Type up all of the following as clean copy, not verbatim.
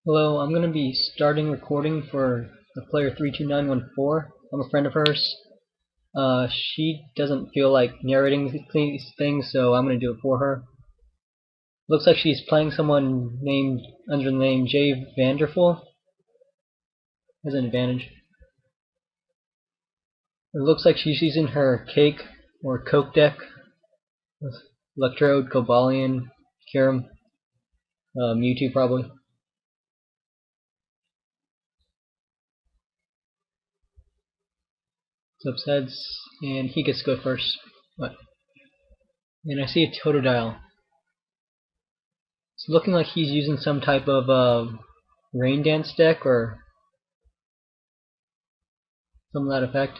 Hello, I'm going to be starting recording for the player 32914. I'm a friend of hers. She doesn't feel like narrating these things, so I'm going to do it for her. Looks like she's playing someone named under the name JFanDerful. Has an advantage. It looks like she's using her CaKE or CoKE deck with Electrode, Cobalion, Kyurem, Mewtwo probably. Subsets, and he gets to go first. And I see a Totodile. It's looking like he's using some type of Raindance Deck or something to that effect.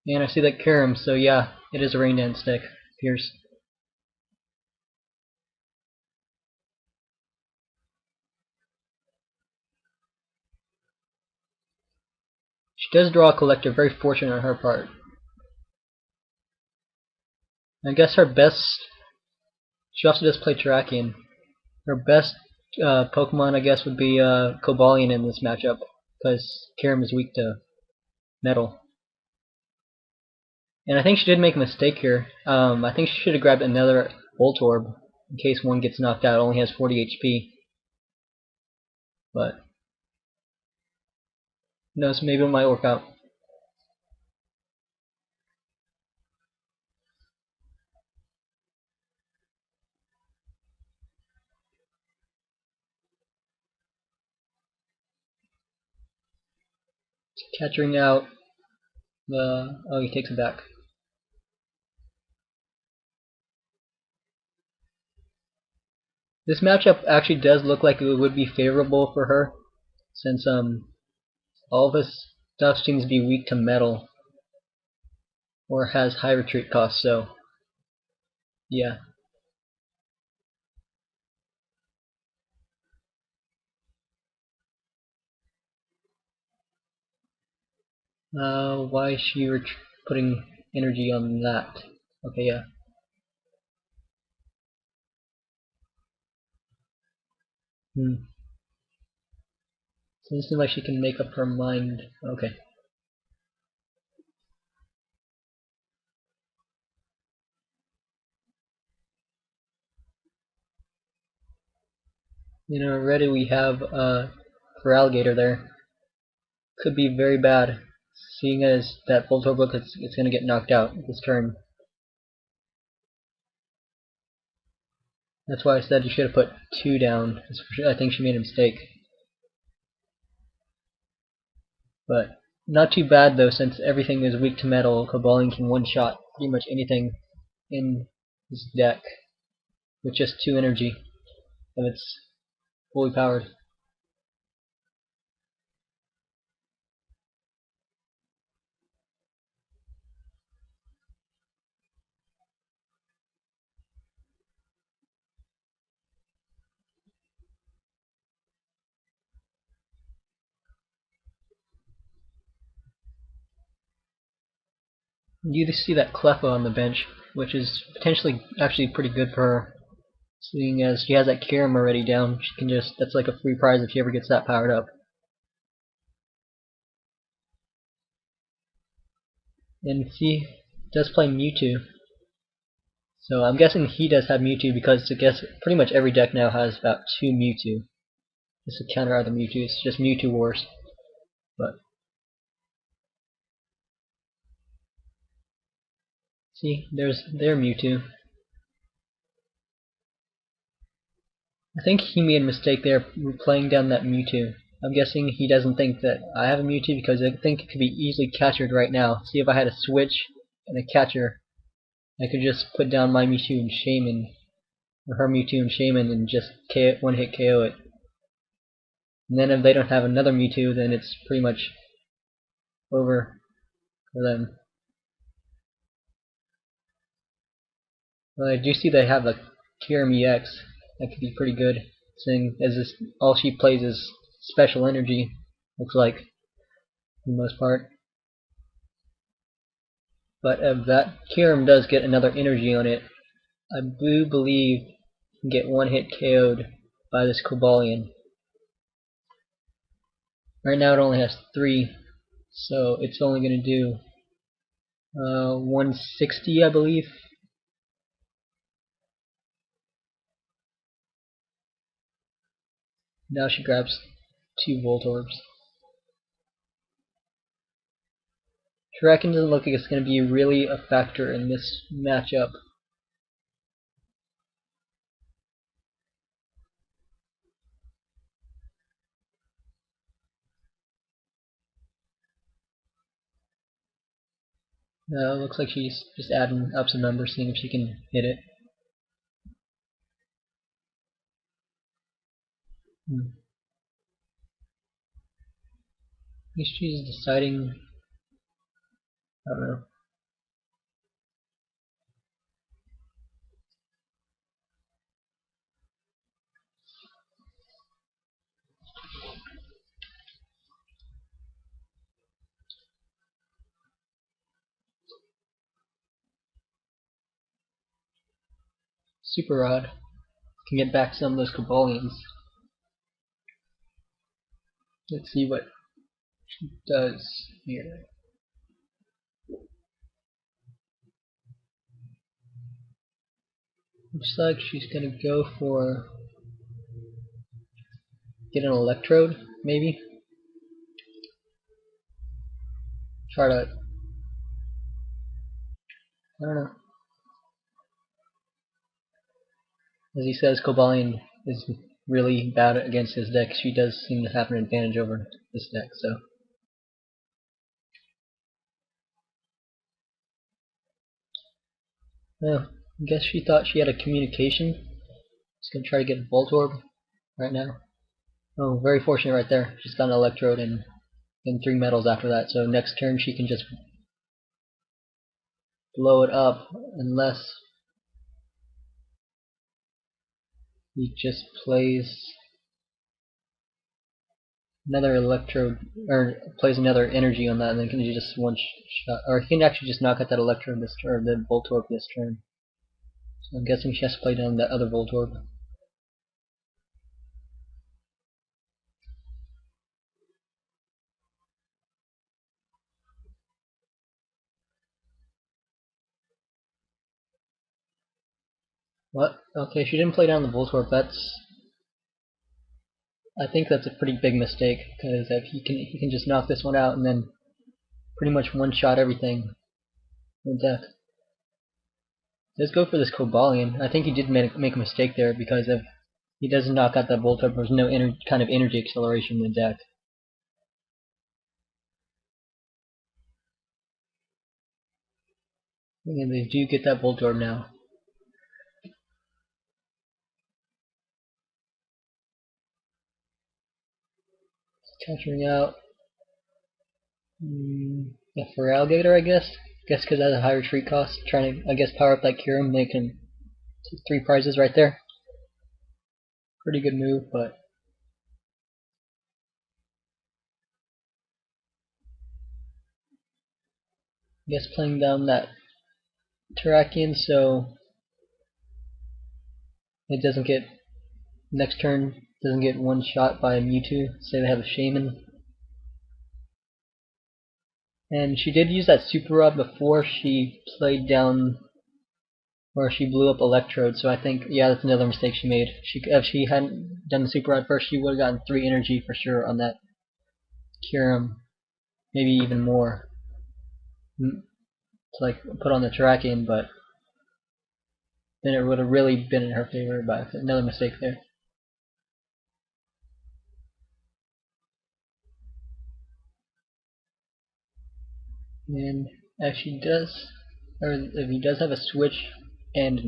And I see that Kyurem, so yeah, it is a Raindance Deck, appears. She does draw a collector, very fortunate on her part. I guess her best, she also does play Terrakion. Her best Pokemon, I guess, would be Cobalion in this matchup, because Kyurem is weak to Metal. And I think she did make a mistake here. I think she should have grabbed another Voltorb, in case one gets knocked out, it only has 40 HP. But who knows, maybe it might work out. Catching out the... oh, he takes it back. This matchup actually does look like it would be favorable for her, since all of his stuff seems to be weak to Metal, or has high retreat costs, so yeah. Why is she putting energy on that? Okay, yeah. Seems like she can make up her mind. Okay. Already we have Feraligatr there. Could be very bad, seeing as that Voltorb it's going to get knocked out this turn. That's why I said you should have put 2 down. I think she made a mistake. But not too bad though, since everything is weak to Metal. Cobalion can one-shot pretty much anything in this deck with just 2 energy if it's fully powered. You see that Cleffa on the bench, which is potentially actually pretty good for her, seeing as she has that Kyurem already down. She can just, that's like a free prize if she ever gets that powered up. And he does play Mewtwo, so I'm guessing he does have Mewtwo because I guess pretty much every deck now has about 2 Mewtwo. Just to counter other Mewtwo, it's just Mewtwo Wars. But see, there's their Mewtwo. I think he made a mistake there playing down that Mewtwo. I'm guessing he doesn't think that I have a Mewtwo because I think it could be easily catchered right now. See, if I had a switch and a catcher, I could just put down my Mewtwo and Shaman, or her Mewtwo and Shaman, and just one-hit KO it. And then if they don't have another Mewtwo, then it's pretty much over for them. Well, I do see they have a Kyurem EX. That could be pretty good, seeing as this, all she plays is special energy, looks like, for the most part. But if that Kyurem does get another energy on it, I do believe you can get one-hit KO'd by this Cobalion. Right now it only has 3, so it's only going to do 160, I believe. Now she grabs 2 Volt Orbs. Kraken doesn't look like it's going to be really a factor in this matchup. It looks like she's just adding up some numbers, seeing if she can hit it. I think she's deciding. I don't know. Super Rod can get back some of those Cabalians. Let's see what she does here. Looks like she's gonna go for get an Electrode, maybe. Try to. I don't know. As he says, Cobalion is really bad against his deck. She does seem to have an advantage over this deck, so. Oh, I guess she thought she had a communication. She's gonna try to get a Volt Orb right now. Oh, very fortunate right there. She's got an Electrode and 3 metals after that, so next turn she can just blow it up unless he just plays another Electrode, or plays another energy on that, and then can just one shot, or he can actually just knock out that Electrode this turn, or the Volt Orb this turn. So I'm guessing she has to play down that other Volt Orb. What? Okay, she didn't play down the Volt Orb. I think that's a pretty big mistake, because if he can just knock this one out and then pretty much one shot everything in the deck. Let's go for this Cobalion. I think he did make a mistake there, because if he doesn't knock out that Volt Orb, there's no kind of energy acceleration in the deck. And they do get that Volt Orb now. Capturing out a Feraligatr, I guess. Because it has a high retreat cost. Trying to, I guess, power up that Kyurem, make him 3 prizes right there. Pretty good move, but I guess playing down that Terrakion so it doesn't get, next turn, doesn't get one shot by a Mewtwo. Say they have a Shaman. And she did use that Super Rod before she played down, or she blew up Electrode, so I think, yeah, that's another mistake she made. If she hadn't done the Super Rod first, she would have gotten 3 energy for sure on that Kyurem. Maybe even more. To like put on the Terrakion, but then it would have really been in her favor, but another mistake there. And if she does, or if he does have a switch and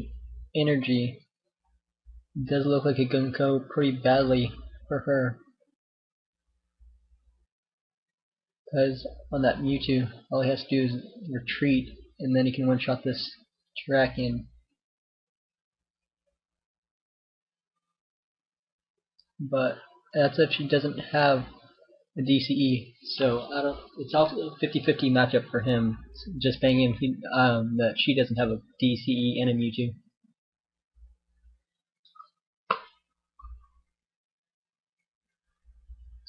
energy, it does look like it can go pretty badly for her. Because on that Mewtwo, all he has to do is retreat, and then he can one-shot this Terrakion. But that's if she doesn't have a DCE. So I don't. It's also a 50-50 matchup for him. Just paying him that she doesn't have a DCE and a Mewtwo.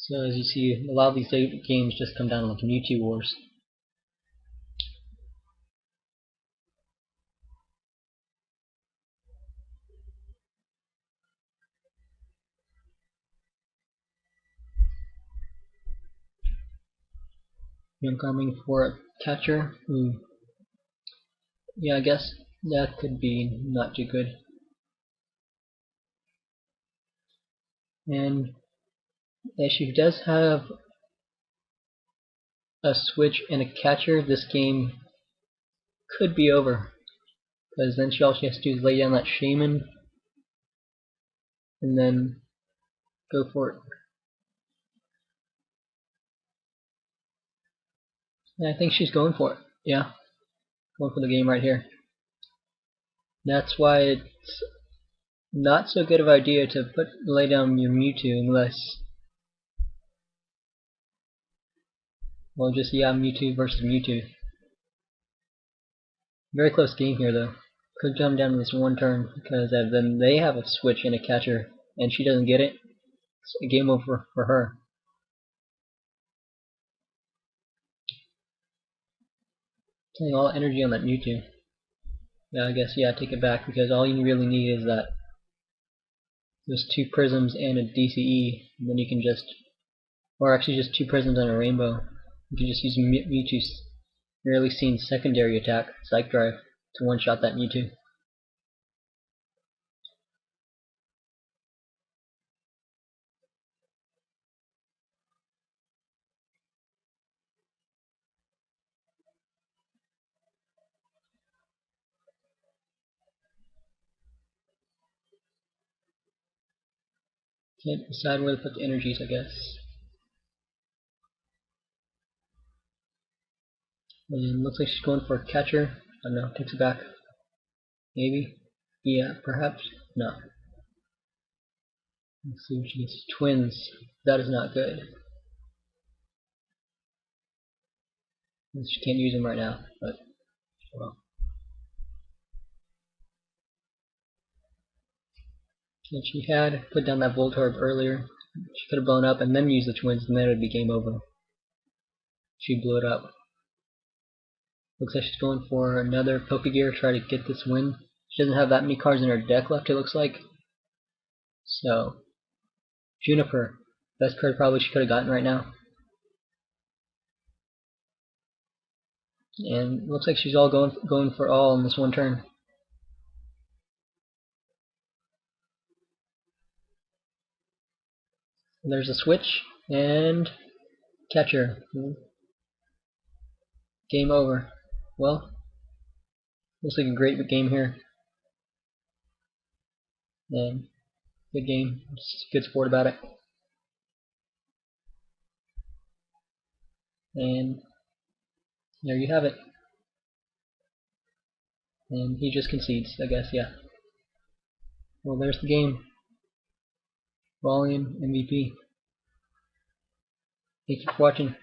So as you see, a lot of these games just come down to like Mewtwo wars. Incoming for a catcher. Yeah, I guess that could be not too good. And if she does have a switch and a catcher, this game could be over. Because then all she has to do is lay down that shaman and then go for it. And I think she's going for it. Yeah, going for the game right here. That's why it's not so good of an idea to lay down your Mewtwo unless, well, just Mewtwo versus Mewtwo. Very close game here though. Could come down to this one turn because then they have a switch and a catcher and she doesn't get it. It's a game over for her. Putting all energy on that Mewtwo. Yeah, I guess take it back because all you really need is that those 2 prisms and a DCE, and then you can just, or actually just 2 prisms and a rainbow. You can just use Mewtwo's rarely seen secondary attack, Psych Drive, to one-shot that Mewtwo. Can't decide where to put the energies, I guess. And looks like she's going for a catcher. I don't know, takes it back. Maybe? Yeah, perhaps? No. Let's see if she gets twins. That is not good. She can't use them right now, but well. If she had put down that Voltorb earlier, she could have blown up and then used the twins, and then it would be game over. She blew it up. Looks like she's going for another Pokegear, try to get this win. She doesn't have that many cards in her deck left, it looks like. So, Juniper, best card probably she could have gotten right now. And looks like she's all going for all in this one turn. There's a switch and catcher. Game over. Well, looks like a great game here. And good game. Just good sport about it. And there you have it. And he just concedes, I guess, yeah. Well, there's the game. Volume MVP. Thank you for watching.